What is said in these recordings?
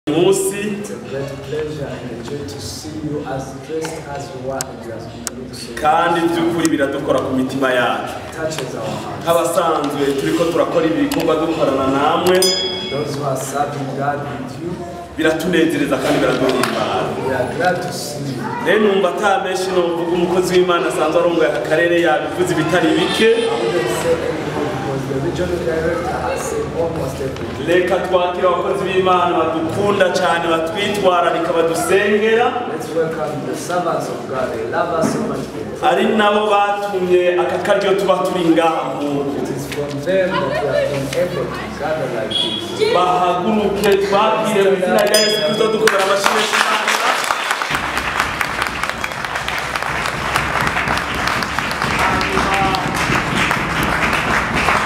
Munsi It's a great pleasure and a joy to see you as dressed as you are and you look so kandi by'ukuri biradukora ku mitima yacu. touches our hearts. Nk'abasanzwe turiko turakora ibikorwa dukorana namwe Those who are serving God with you, biratunezereza kandi biraduhimbara. we are glad to see you. Rero numva ata menshi novuga umukozi w'Imana asanzwe arongoye aka karere yabivuze ibitari bike. I wouldn't say anything because the regional director has said almost everything. Reka twakira abakozi b'Imana badukunda cyane batwitwararika badusengera. Let's welcome the servants of God. They love us so much. Ari nabo batumye aka karyo tuba turi ngaha nk'uku. It is from them that we have been able to gather like this. Bahaguruke twabwire mu izina rya Yesu Kristo dukomera amashyi menshi Imana.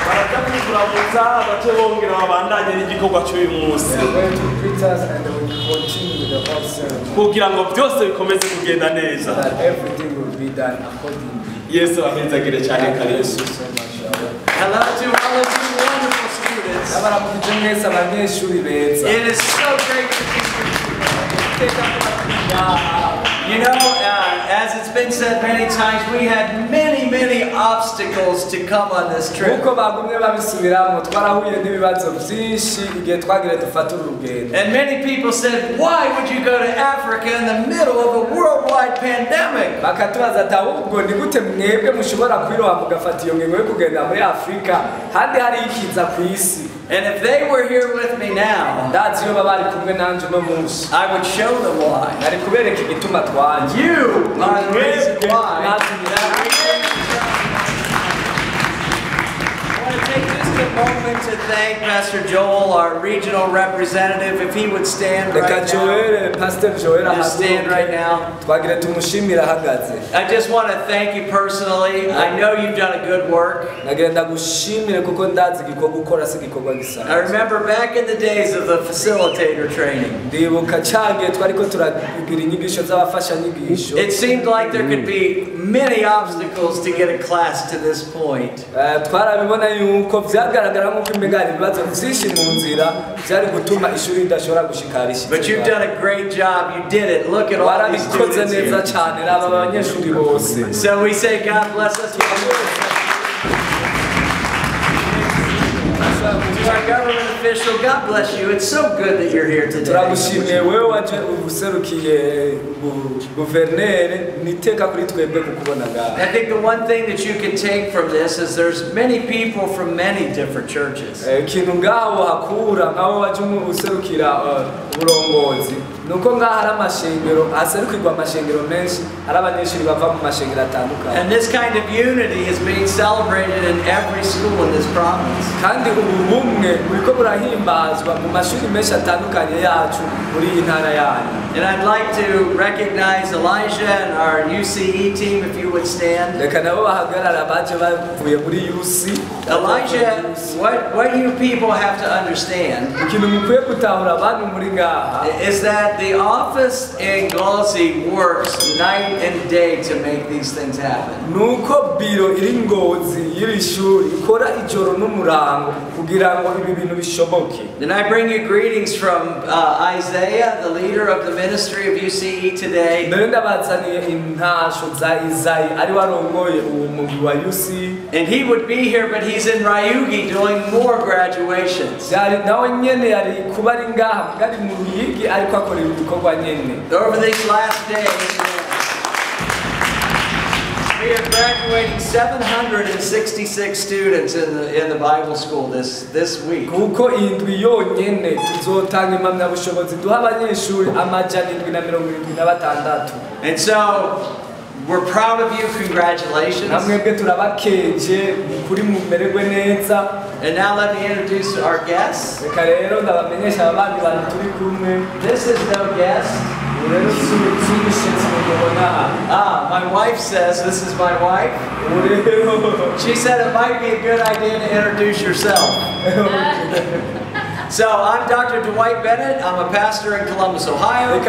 Baratamikuramutsa bace bongera babandanye n'igikorwa cy'uyu munsi. They are going to greet us and they will continue with the whole ceremony. Kugira ngo byose bikomeze kugenda neza. So that everything will be done accordingly. Yesu ahezagire cyane Thank kare. you so much. Hello to all of you wonderful students. Abaramukije mwese abanyeshuri beza. It is so great to be here. You know, as it's been said many times, we had many obstacles to come on this trip. Uko bagumye babisubiramo twarahuye n'ibibazo byinshi igihe twagire dufata urugendo. And many people said, why would you go to Africa in the middle of a worldwide pandemic? Bakatubaza ati ahubwo ni gute mwebwe mushobora kwiroha mugafata iyo ngingo yo kugenda muri Afrika handi hari ikiza ku isi. And if they were here with me now, Ndazi iyo baba bari kumwe nanje uno munsi. I would show them why. Nari kubereka igituma twanje. You are the reason why. I want to take just a moment to thank Pastor Joel, our regional representative, if he would stand right Reka now. Joel, Pastor Joel Just stand right now. Twagire tumushimira ahagaze. I just want to thank you personally. I know you've done a good work. Nagenda gushimire kuko ndazi igikorwa ukora si igikorwa I gisanzwe. remember back in the days of the facilitator training. Ndibuka cyangiye twariko turagira inyigisho z'abafasha nyigisho. It seemed like there could be many obstacles to get a class to this point. Twarabibona yuko vyagaragara nk'uko imbega ibibazo byinshi mu nzira byari gutuma ishuri ridashobora gushikarisha. But you've done a great job. You did it. Look at all these Warabikoze students neza here. cyane raba abanyeshuri bose. So we say God bless us. To our government official, God bless you. It's so good that you're here today. Turagushimiye wewe waje ubuserukiye guverineri niteka kuri twebwe kukubona ngaha. I think the one thing that you can take from this is there's many people from many different churches. Ikintu ngaho hakura nkaho waje userukira uburongozi nuko ngaho hari amashengero aserukirwa amashengero menshi hari abanyeshuri bava mu mashengero atandukanye. And this kind of unity is being celebrated in every school in this province. Kandi ubu bumwe buriko burahimbazwa mu mashuri menshi atandukanye yacu muri iyi ntara yanyu. And I'd like to recognize Elijah and our UCE team, if you would stand. Reka nabo bahagarara baje bavuye muri UC. Elijah, what you people have to understand Ikintu mukwiye gutahura abantu muri ngaha is that the office in Glossy works night and day to make these things happen. nuko biro iri Ngozi y'iri shuri ikora ijoro n'umurango kugira ngo ibi bintu bishoboke. And I bring you greetings from Isaiah, the leader of the ministry of UCE today. Mbere ndabazaniye intasho za Isayi ari warongoye uwo mugwi wa UC. And he would be here, but he's in Ryugi doing more graduations. Yari nawe nyene yari kuba ari ngaha mugari mu Ruyigi ariko akorera ibikorwa nyene. Over these last days, we are graduating 766 students in the Bible school this week. Kuko indwi yonyene tuzotanga impamyabushobozi duha abanyeshuri amajana 776. And so we're proud of you. Congratulations. Namwebwe turabakeje kuri mumererwe neza. And now let me introduce our guests. Reka rero ndabamenyesha abandi bantu turi kumwe. This is no guest. My wife says this is my wife. She said it might be a good idea to introduce yourself. So I'm Dr. Dwight Bennett. I'm a pastor in Columbus, Ohio. And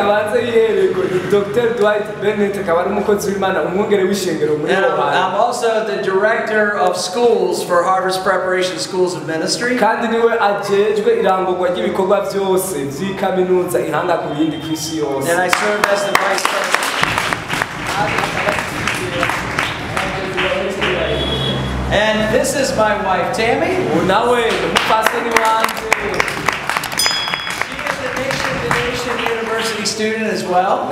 I'm also the director of schools for Harvest Preparation Schools of Ministry. And I serve as the vice president. And this is my wife, Tammy. She is a Nation University student as well.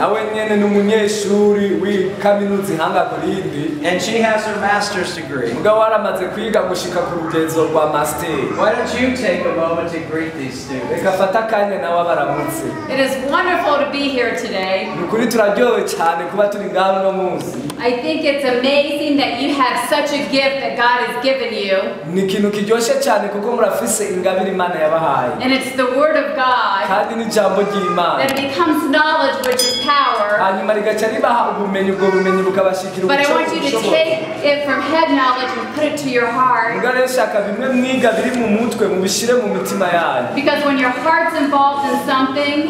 And she has her master's degree. Why don't you take a moment to greet these students? It is wonderful to be here today. I think it's amazing that you have such a gift that God has given you. And it's the Word of God that becomes knowledge, which is power. But I want you to take it from head knowledge and put it to your heart. Because when your heart's involved in something,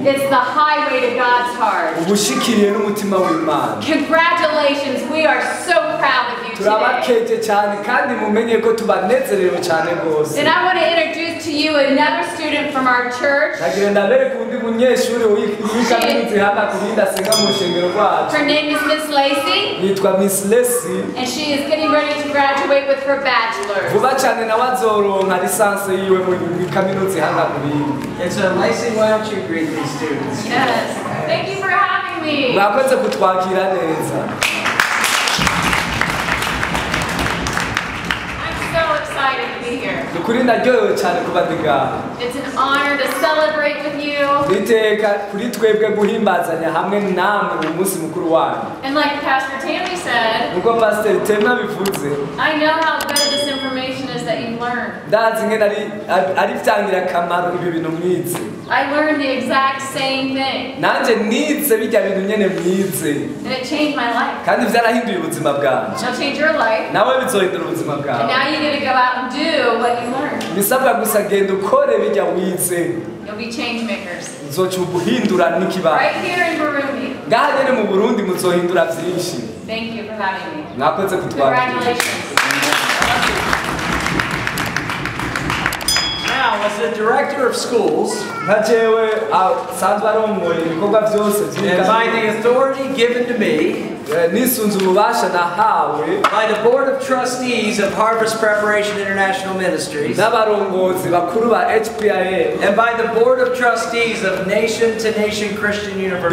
it's the highway to God's heart. Congratulations, we are so proud of you today. And I want to introduce to you another student from our church. Her name is Miss Lacey. And she is getting ready to graduate with her bachelor's. And so, Lacey, why don't you greet these students? Yes. Thank you for having me. I'm so excited to be here. It's an honor to celebrate with you. And like Pastor Tammy said, I know how good this information is that you learned. I learned the exact same thing. And it changed my life. It'll change your life. And now you get to go out and do what you learned. You'll be change makers. Right here in Burundi. Thank you for having me. Congratulations. Now, as the director of schools, and by the authority given to me by the Board of Trustees of Harvest Preparation International Ministries, and by the Board of Trustees of Nation to Nation Christian University,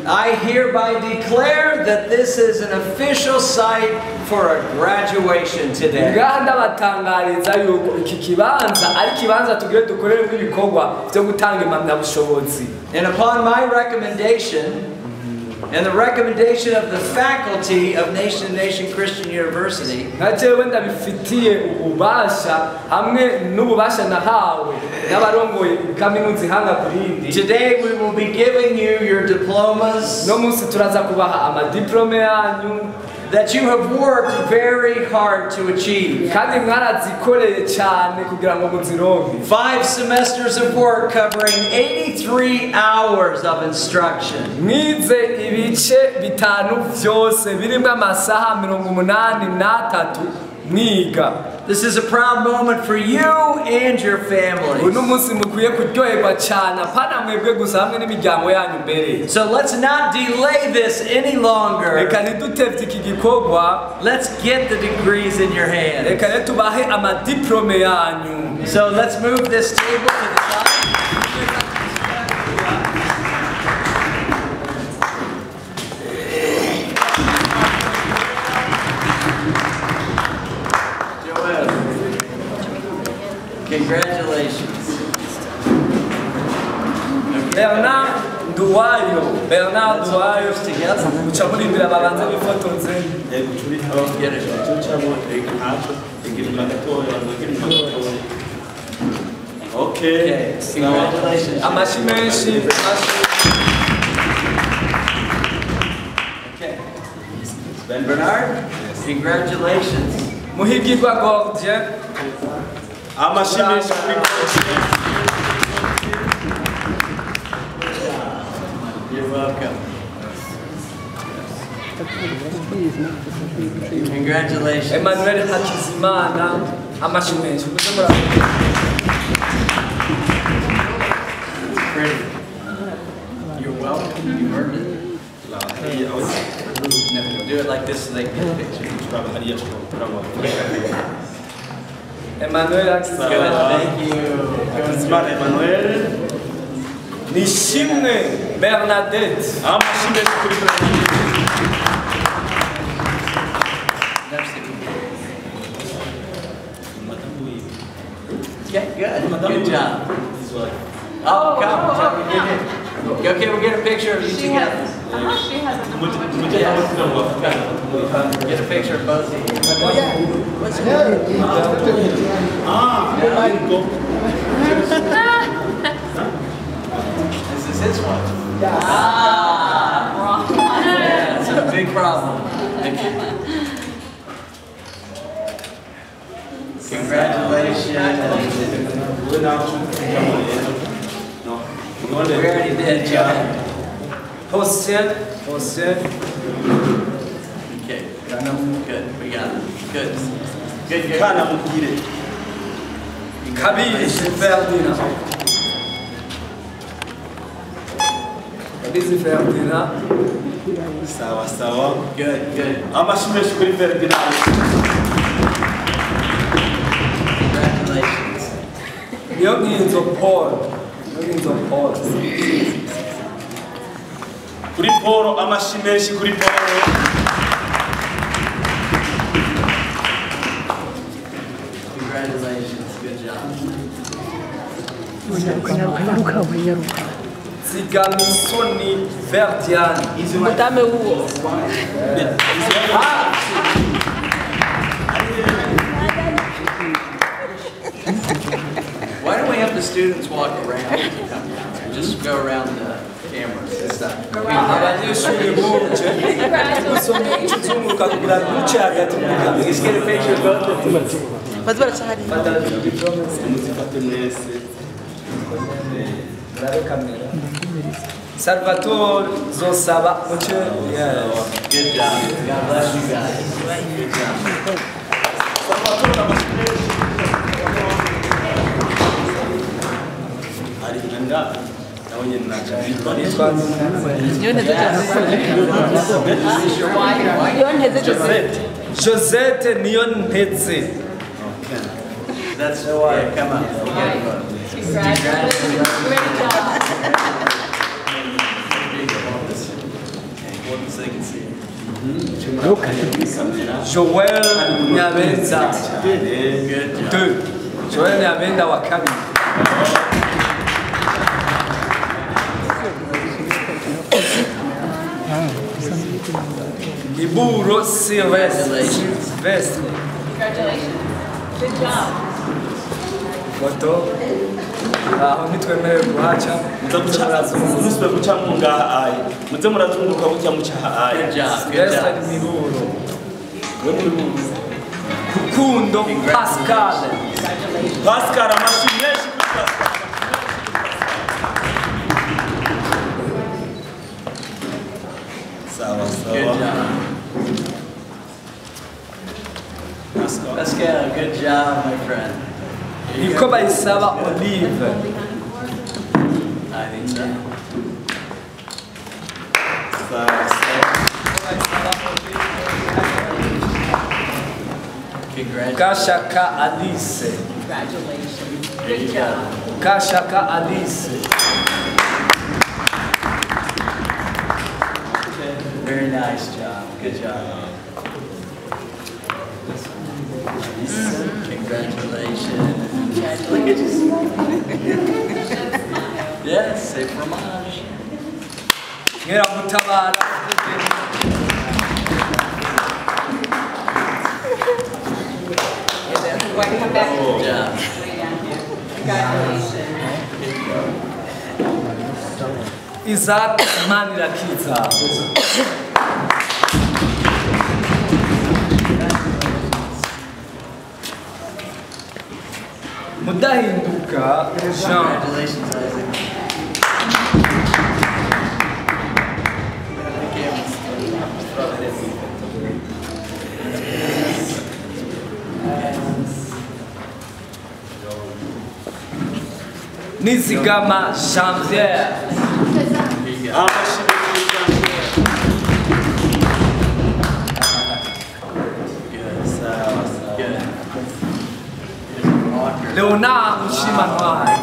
I hereby declare that this is an official site for a graduation today. And upon my recommendation, and the recommendation of the faculty of Nation to Nation Christian University, today we will be giving you your diplomas that you have worked very hard to achieve. 5 semesters of work covering 83 hours of instruction. This is a proud moment for you and your family. So let's not delay this any longer. Let's get the degrees in your hands. So let's move this table to the side. Congratulations. Bernard Duayo. Together. Okay. Congratulations. Okay. Bernard? Yes. Congratulations. Muhigirwa Gordien. Amashimeshi kuri Gordien. You're welcome. Congratulations. Emmanuel Hakizimana. Amashimeshi. Pretty. You're welcome. You earned it. No, do it like this so they can get a picture. Emmanuel Hakizimana. Thank you. Hakizimana Emmanuel. Nishimwe Bernadette. Amashimeshi kuri Bernadette. Okay, good. Good job. Oh, come. Okay, we'll get a picture of you together. She has a Get a picture of both of you. Oh, yeah. What's it? This is his one. Wrong. Yeah, it's a big problem. Congratulations. We already did, John. Hossein. Okay. Good. We got it. Good. Good. Kana mugire. Kabizi Ferdinand. Sawa. Good. Amashimeshi kuri Ferdinand. Congratulations. Niyonginzo Paul. Kuri Paul, amashimeshi kuri Paul. Congratulations. Good job. Zigamisoni Verdian. Mutame huo. Why don't we have the students walk around? Just go around the cameras and stuff. Abanyeshuri buje gusoma ikizunguruka kugira ngo duce hagati mu biganza. Let's get a picture of both of them. Bazi baracahari. Muzifate mwese. Grabe kamera. Salvatore Zosaba muce. Good job. God bless you guys. Good job. Salvatore amashimeshi. Ari nanga. Naonye ninacha. Josette Niyonteze. That's yeah, come on. Congratulations. Great job. So they can see it. Joel Nyabenda. Good job. Joel Nyabenda wa kabiri. Iburo Sylvestre. Congratulations. Good job. Foto. Aho nitwemerewe kuhaca. Muze guca mungaha ayi. Muze murazunguruka gutya mucaha ayi. Good job. Sylvestre Miburo. Rukundo Pascal. Pascal amashimeshi kuri Pascal. Sawa. Good job. Pascal, good job, my friend. Niko bayisaba Olive. I think so. Congratulations. Kashaka Alice. Congratulations. Good job. Kashaka Alice. Very nice job. Good job. Congratulations. Look at you. Yes, say fromage. Ngera mutabara. Good job. Isaac Manirakiza. Mudahinduka Jean. Congratulations, Isaac. Nizigama Jean-Pierre. Leonard Ushimanwai.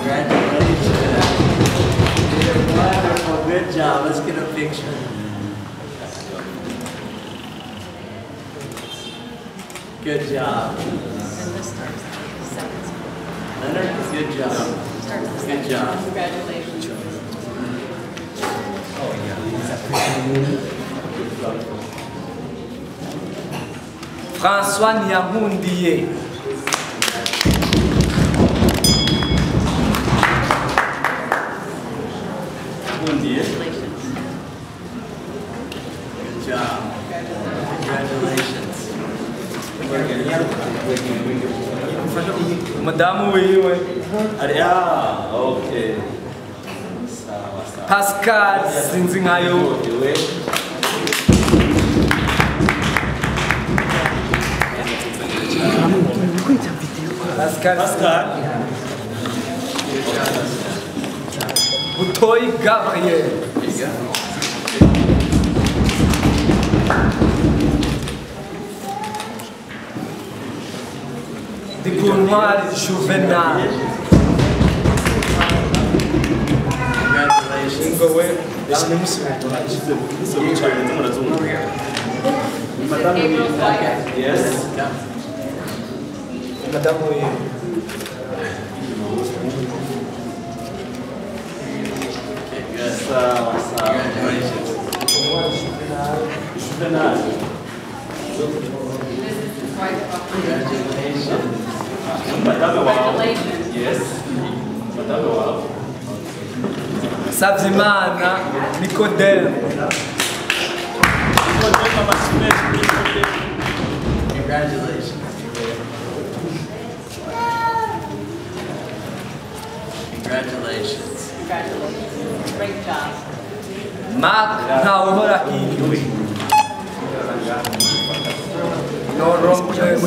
Wonderful, good job. Let's get a picture. Good job. Leonard, good job. Good job. Congratulations. François Niamundier. Good job. Congratulations. Madamu wiwe. Okay. Pascal Sinzingayo. Pascal. Butoy Gabriel. Digonoir Juvenal. Congratulations. Gabriel's wife. Yes. Madame Oye. Good. Congratulations. This is his wife. Congratulations. Congratulations. Yes. Savimana Nicodème. Congratulations. Congratulations. Congratulations. Great job. Mark Naohorahino. No wrong place.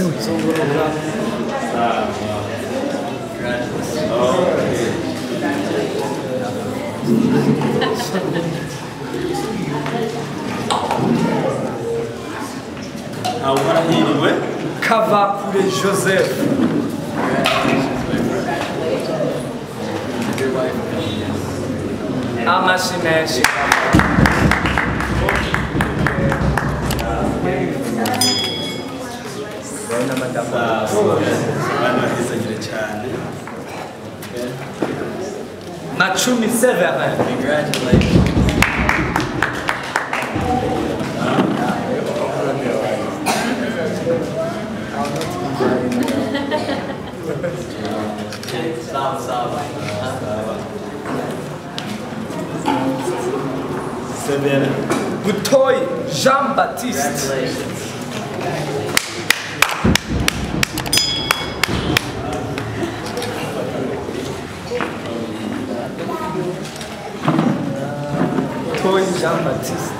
Kavakure Joseph. Amashineshi. Machumi Severin. Congratulations. Stop. Butoy Jean-Baptiste. Congratulations. Butoy Jean-Baptiste.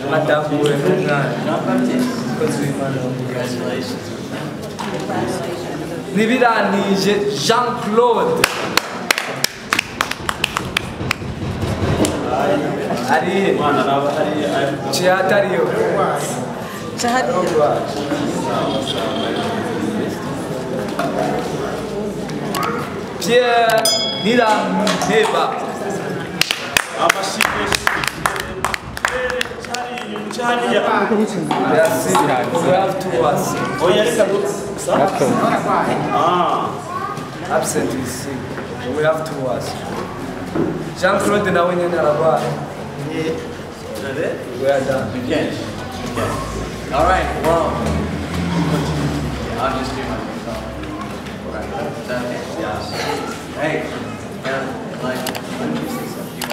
Madame Ouenana. Congratulations. Nibiranije Jean-Claude. Ari Chiatario. Pierre Nirameba. Merci. We have two us. Absent is sick. We have two us. Jean-Claude na wenye narabara. Is that it? We are done. Okay. All right. Well, I'll just do my song. Hey, like, you want to say something?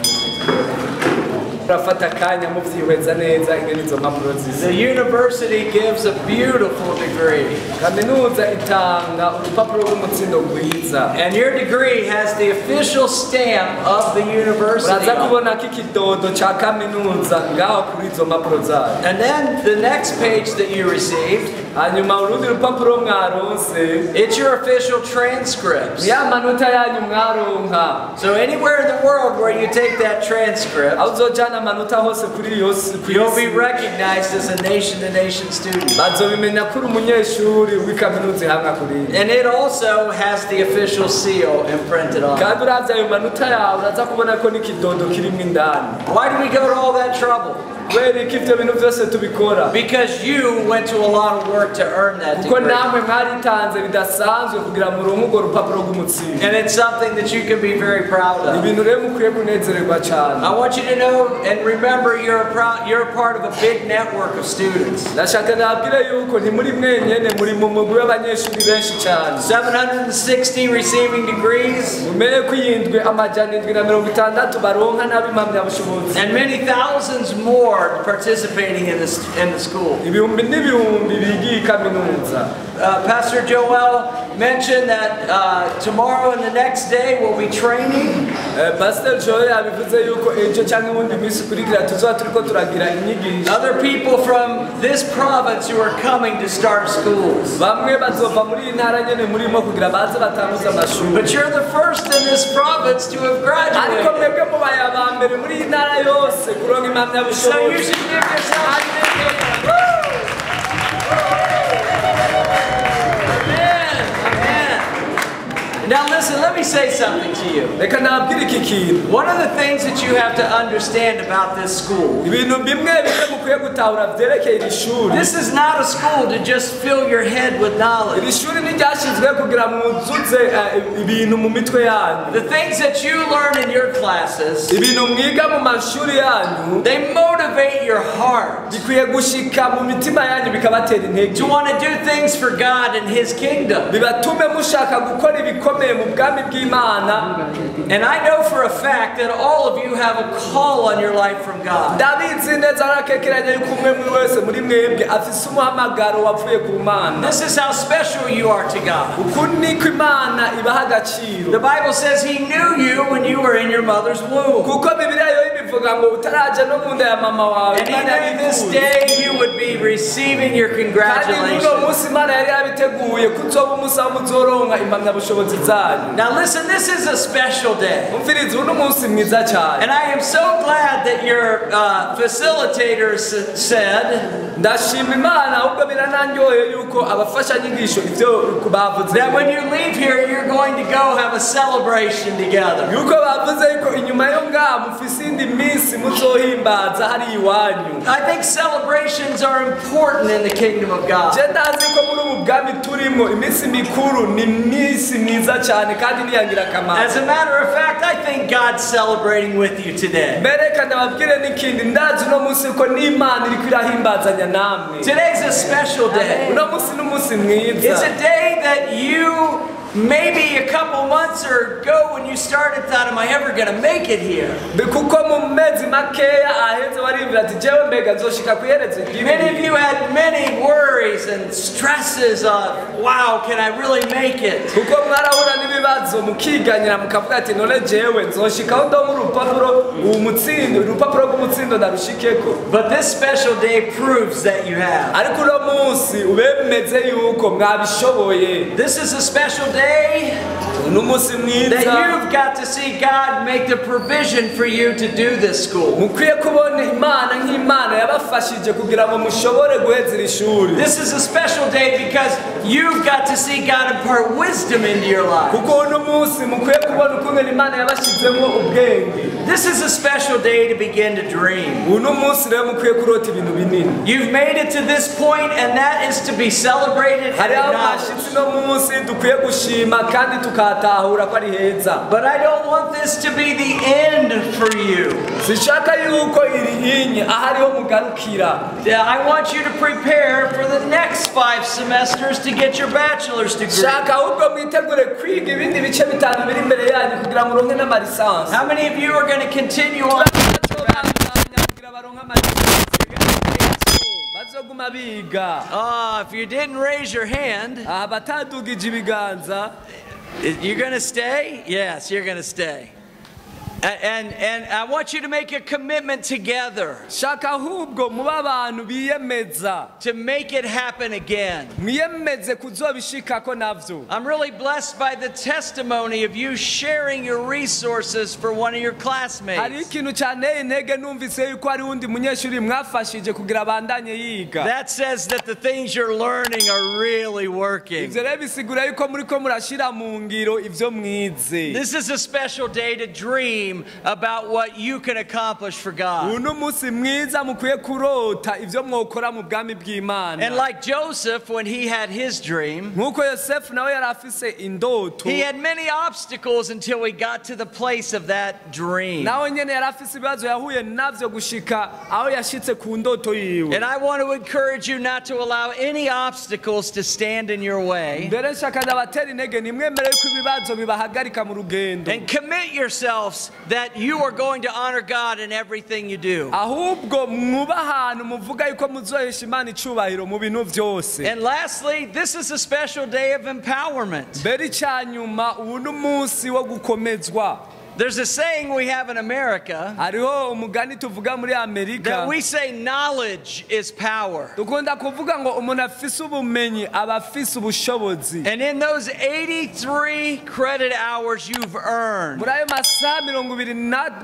urafata akanya muvyihweza neza ingene izo mpapuro zisa. The university gives a beautiful degree. Kaminuza itanga urupapuro rw'umutsindo rwiza. And your degree has the official stamp of the university. Uraza kubona ko ikidodo ca kaminuza ngaho kuri izo mpapuro zayo. And then the next page that you received, hanyuma urundi rupapuro mwaronse, it's your official transcripts. ya manota yanyu mwaronka. So anywhere in the world where you take that transcript, uzojana manota hose kuri yose, you'll be recognized as a nation-to-nation student. bazobimenya kuri umunyeshuri w'ikaminuza hamwe kuri. And it also has the official seal imprinted on it. kandi uravye ayo manota yawe uraza kubona ko n'ikidodo kirimo indani. Why do we go to all that trouble? Because you went to a lot of work to earn that degree. And it's something that you can be very proud of. I want you to know and remember you're a part of a big network of students. 760 receiving degrees. And many thousands more participating in the school. Pastor Joel mentioned that tomorrow and the next day we'll be training. Other people from this province who are coming to start schools. But you're the first in this province to have graduated. So you should give yourself Now listen, let me say something to you. One of the things that you have to understand about this school, this is not a school to just fill your head with knowledge. The things that you learn in your classes, they motivate your heart to want to do things for God and His kingdom. And I know for a fact that all of you have a call on your life from God. This is how special you are to God. The Bible says He knew you when you were in your mother's womb. And He knew this day you would be receiving your congratulations. Now listen, this is a special day. And I am so glad that your facilitators said that when you leave here, you're going to go have a celebration together. I think celebrations are important in the kingdom of God. As a matter of fact, I think God's celebrating with you today. Today's a special day. It's a day that you maybe a couple months ago when you started thought, am I ever going to make it here? Many of you had many worries and stresses of, wow, can I really make it? But this special day proves that you have. This is a special day that you've got to see God make the provision for you to do this school. This is a special day because you've got to see God impart wisdom into your life. This is a special day to begin to dream. You've made it to this point, and that is to be celebrated and acknowledged. But I don't want this to be the end for you. I want you to prepare for the next 5 semesters to get your bachelor's degree. How many of you are going to continue on? bazoguma biga. If you didn't raise your hand, abatadugije ibiganza, you're going to stay? Yes, you're going to stay. And I want you to make a commitment together shaka ahubwo muba abantu biyemeza to make it happen again. mwiyemeze kuzobishikako navyo. I'm really blessed by the testimony of you sharing your resources for one of your classmates. hari ikintu cyane intege numvise yuko ari undi munyeshuri mwafashije kugira abandanye yiga. That says that the things you're learning are really working. ivyo rero bisigura yuko muriko murashira mu ngiro ivyo mwize. This is a special day to dream about what you can accomplish for God. uno musi mwiza mukwiye kurota ivyo mwokora mu bwami bw'Imana. And like Joseph, when he had his dream, nkuko Yosefu nawe yari afise indoto, he had many obstacles until he got to the place of that dream. nawe nyene yari afise ibibazo yahuye navyo gushika aho yashitse ku ndoto yiwe. And I want to encourage you not to allow any obstacles to stand in your way. mbere nshaka ndabatera intege nimwemere yuko ibibazo bibahagarika mu rugendo. And commit yourselves that you are going to honor God in everything you do. ahubwo mwuba ahantu muvuga yuko muzohesha Imana icubahiro mu bintu vyose. And lastly, this is a special day of empowerment. mbere icyanyuma ubu n'umunsi wo gukomezwa. There's a saying we have in America hariho umugani tuvuga muri Amerika that we say knowledge is power. dukunda kuvuga ngo umuntu afise ubumenyi aba afise ubushobozi. And in those 83 credit hours you've earned, muri ayo masaha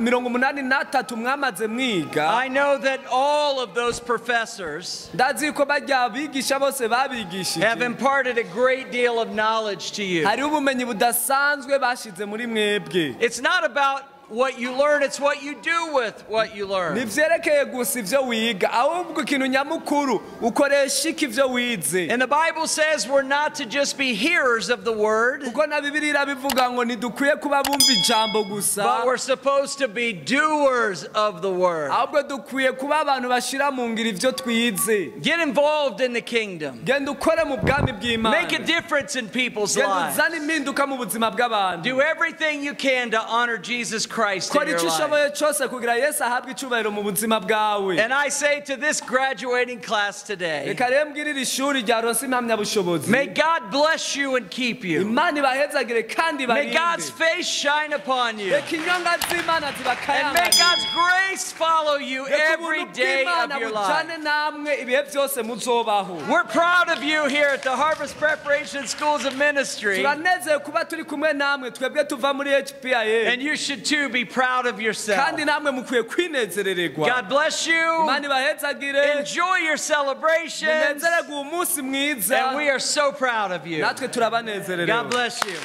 83 mwamaze mwiga, I know that all of those professors ndazi yuko bajya abigisha bose have babigishije imparted a great deal of knowledge to you. hariho ubumenyi budasanzwe bashize muri mwebwe. It's not about what you learn, it's what you do with what you learn. ntivyerekeye gusa ivyo wiga ahubwo ikintu nyamukuru ukoresha iki ivyo wize. And the Bible says we're not to just be hearers of the word, kuko na Bibiliya irabivuga ngo ntidukwiye kuba bumva ijambo gusa, but we're supposed to be doers of the word. ahubwo dukwiye kuba abantu bashira mu ngiro ivyo twize. Get involved in the kingdom. genda ukore mu bwami bw'Imana. Make a difference in people's genda lives. uzane impinduka mu buzima bw'abantu. Do everything you can to honor Jesus Christ in kora your icyo life. ushoboye cyose kugira Yesu ahabwe icubahiro mu buzima bwawe. And I say to this graduating class today, reka rero mbwirire ishuri ryaronse impamyabushobozi. may God bless you and keep you. Imana ibahezagire kandi May ibarinde. God's face shine upon you. reka inyonga z'Imana And may zibakayanganire. God's grace follow you every day of your life. bujane namwe ibihe byose muzobaho. We're proud of you here at the Harvest Preparation Schools of Ministry. turanezeye kuba turi kumwe namwe twebwe tuva muri HPIA. And you should too be proud of yourself. kandi namwe mukwiye kwinezerererwa. God bless you. Imana ibahezagire. Enjoy your celebrations. munezererwe umunsi mwiza. And we are so proud of you. natwe turabanezererewe. God bless you.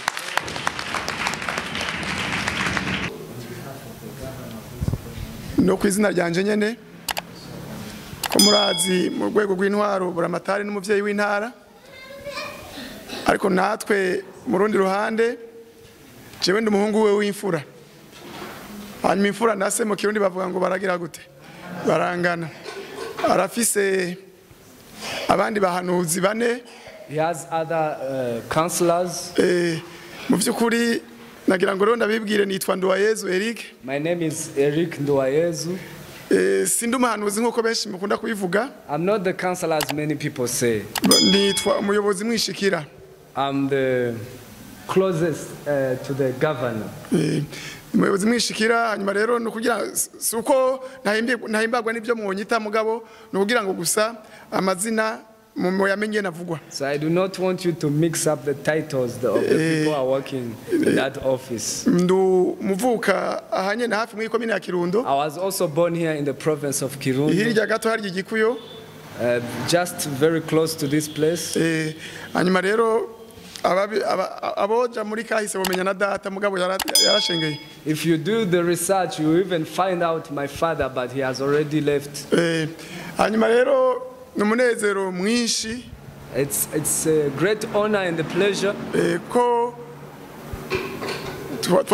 no ku izina ryanje nyene ko murazi mu rwego rw'intwaro buramatari n'umuvyeyi w'intara, ariko natwe mu rundi ruhande jewe ndi umuhungu we w'imfura. hanyuma imfura nase mu Kirundi bavuga ngo baragira gute, barangana. arafise abandi bahanuzi bane. He has other counselors. mu vy'ukuri nagira ngo rero ndabibwire nitwa Nduwayezu Eric. My name is Eric Nduwayezu. Sindi umuhanuzi nk'uko benshi mukunda kubivuga. I'm not the counselor as many people say. Nitwa umuyobozi mwishikira. I'm the closest to the governor. umuyobozi mwishikira. hanyuma rero no kugira suko nahimbagwa n'ibyo mwonyita mugabo no kugira ngo gusa amazina mu yamenye navugwa. So I do not want you to mix up the titles of the people who are working in that office. Ndu muvuka ahanye na hafi mu ikomine ya Kirundo. I was also born here in the province of Kirundo. Hirya gato hari igikuyo. Just very close to this place. hanyuma rero aboja muri kahise bomenya na data mugabo yarashengeye. If you do the research, you even find out my father, but he has already left. hanyuma rero umunezero mwinshi. It's a great honor and a pleasure. ko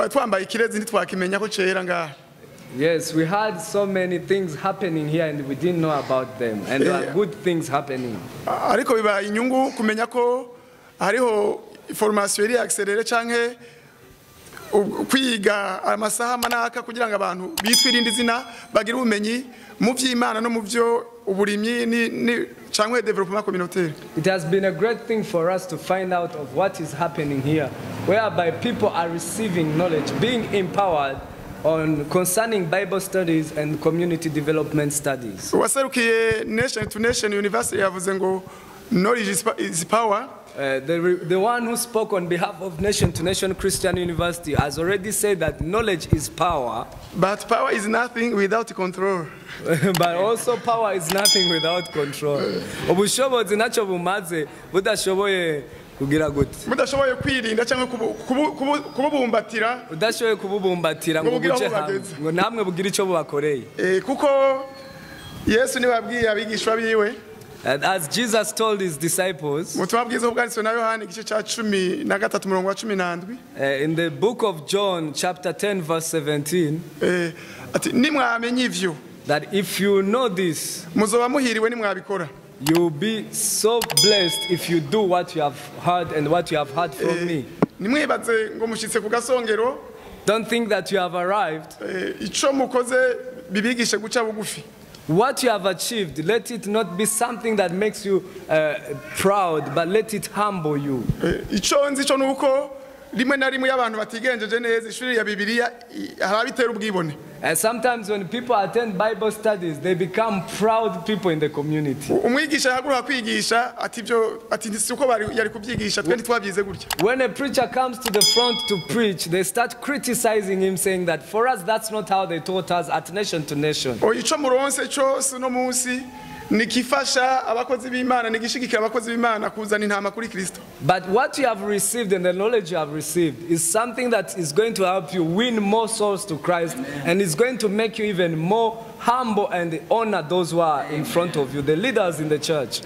twambaye ikirezi ntitwakimenya ko cera ngaha. Yes, we had so many things happening here and we didn't know about them, and there are good things happening. ariko bibaye inyungu kumenya ko hariho formation iri accélérée canke kwiga amasaha manaka kugira ngo abantu bitwirinde izina bagira ubumenyi mu vy'Imana no mu vyo uburimyi cyangwa development communautaire. It has been a great thing for us to find out of what is happening here, whereby people are receiving knowledge, being empowered on concerning Bible studies and community development studies. Waserukiye nation to nation university yavuze ngo knowledge is power. The one who spoke on behalf of Nation to Nation Christian University has already said that knowledge is power. But power is nothing without control. But also power is nothing without control. Ubushobozi ntacyo bumaze budashoboye kugira gute. Mudashoboye kwirinda cyangwa kububumbatira. Udashoboye kububumbatira ngo buce hamwe ngo namwe bugira icyo bubakoreye. Kuko Yesu niwe abwiye abigishwa biwe. And as Jesus told his disciples, in the book of John, chapter 10, verse 17, that if you know this, you'll be so blessed if you do what you have heard and what you have heard from me. Don't think that you have arrived. What you have achieved, let it not be something that makes you proud, but let it humble you. And sometimes when people attend Bible studies, they become proud people in the community. When a preacher comes to the front to preach, they start criticizing him, saying that for us, that's not how they taught us at Nation to Nation. But what you have received and the knowledge you have received is something that is going to help you win more souls to Christ, and is going to make you even more humble and honor those who are in front of you, the leaders in the church.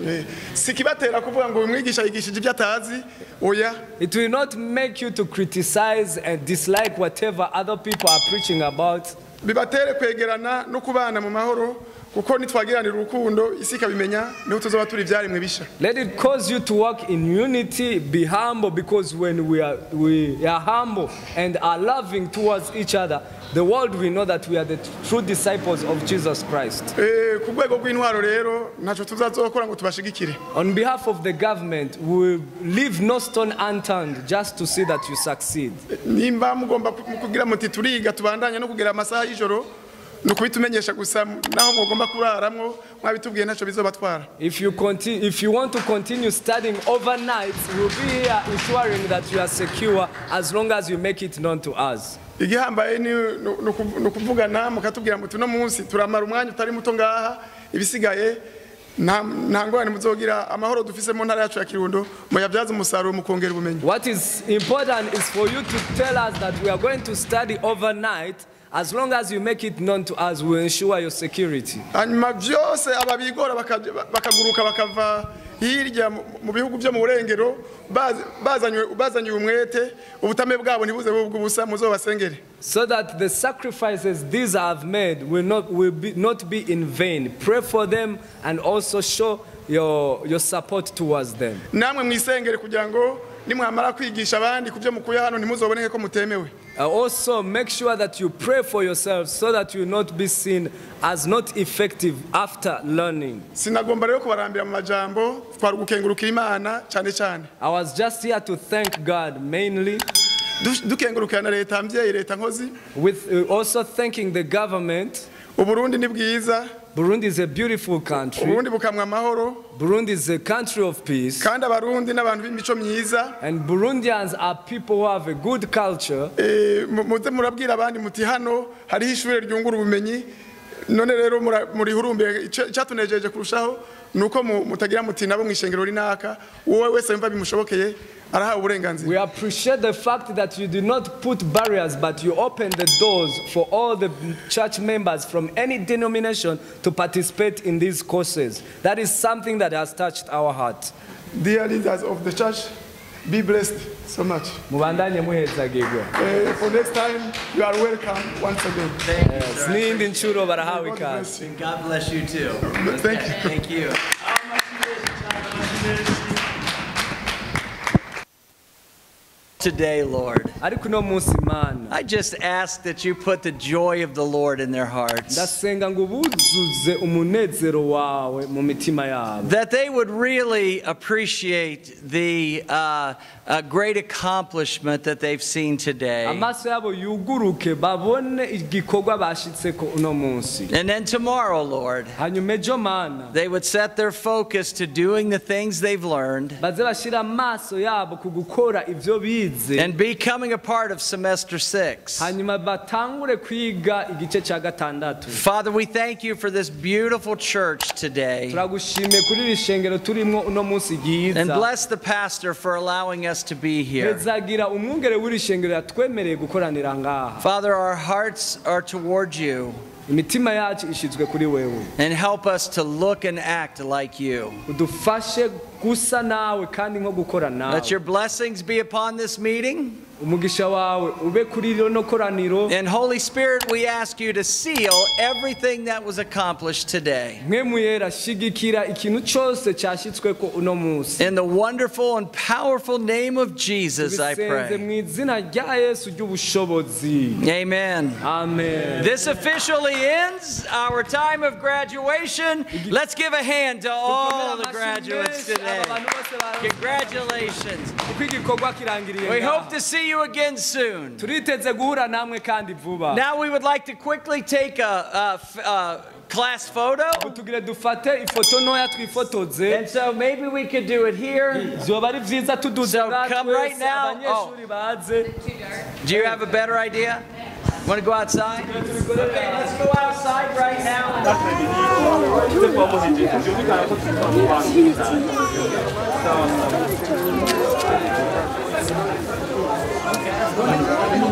It will not make you to criticize and dislike whatever other people are preaching about. Let it cause you to walk in unity, be humble, because when we are humble and are loving towards each other, the world will know that we are the true disciples of Jesus Christ. On behalf of the government, we will leave no stone unturned just to see that you succeed. If you want to continue studying overnight, we'll be here ensuring that you are secure as long as you make it known to us. Igihambaye ni ukuvugana mukatubwira muti no munsi turamara umwanya utari muto ngaha ibisigaye ntangwane muzogira amahoro dufise mu ntara yacu ya Kirundo muyabyaza umusaruro mukongera ubumenyi. What is important is for you to tell us that we are going to study overnight. As long as you make it known to us, we will ensure your security. Hanyuma byose ababigora bakaguruka bakava hirya mu bihugu byo mu burengero bazanywe umwete ubutame bwabo ntibuze bw'ubusa muzobasengere. So that the sacrifices these have made will not be in vain. Pray for them and also show your support towards them. Namwe mwisengere kugira ngo nimwamara kwigisha abandi kubyo mukuye hano ntimuzoboneke ko mutemewe. Also make sure that you pray for yourselves so that you will not be seen as not effective after learning. Sinagomba rero kubarambira mu majambo twarugukengurukira Imana cyane cyane. I was just here to thank God mainly. Dukengurukira na leta mvyeyi leta nkozi. With also thanking the government. Uburundi ni bwiza. Burundi is a beautiful country. Uburundi bukamwa amahoro. Burundi is a country of peace. Kandi abarundi n'abantu b'imico myiza. And Burundians are people who have a good culture. Muze murabwira abandi muti hano hari ishure ryungura ubumenyi. None rero muri hurumbe cyatunejeje kurushaho nuko mutagira muti nabo mwishengero rinaka wowe wese yumva bimushobokeye araha uburenganzira. We appreciate the fact that you did not put barriers, but you opened the doors for all the church members from any denomination to participate in these courses. That is something that has touched our heart. Dear leaders of the church, be blessed so much. For next time, you are welcome once again. Thank you, God bless you too. Thank you. today, Lord, ariko uno munsi Mana I just ask that you put the joy of the Lord in their hearts. ndasenga ngo buzuze umunezero wawe mu mitima yabo, That they would really appreciate the great accomplishment that they've seen today. amaso yabo yuguruke babone igikorwa bashitseko uno munsi. And then tomorrow, Lord, Hanyuma ejo Mana they would set their focus to doing the things they've learned baze bashira amaso yabo ku gukora ivyo bize, and becoming a part of semester 6. hanyuma batangure kwiga igice ca gatandatu. Father, we thank you for this beautiful church today. Turagushimiye kuri iri shengero turimwo uno munsi ryiza, And bless the pastor for allowing us to be here. hezagira umwungere w'iri shengero yatwemereye gukoranira ngaha. Father, our hearts are toward you. Imitima yacu ishizwe kuri wewe, And help us to look and act like you. udufashe gusa nawe kandi nko gukora nawe. Let your blessings be upon this meeting. Umugisha wawe ube kuri rino koraniro. And Holy Spirit, we ask you to seal everything that was accomplished today. Mwemu yera shigikira ikintu cyose cyashitsweko uno munsi. In the wonderful and powerful name of Jesus, I Tubisenze pray. mu izina rya Yesu ry'ubushobozi. Amen. Amen. This officially ends our time of graduation. Let's give a hand to all the graduates today. Congratulations. We hope to see you again soon. Turiteze guhura namwe kandi vuba. Now we would like to quickly take a class photo. Tugire dufate ifoto ntoya twifotoze. And so maybe we could do it here. Zoba ari vyiza tuduze So come right now. abanyeshuri baze. Do you have a better idea? Want to go outside? Okay, let's go outside right now. Okay.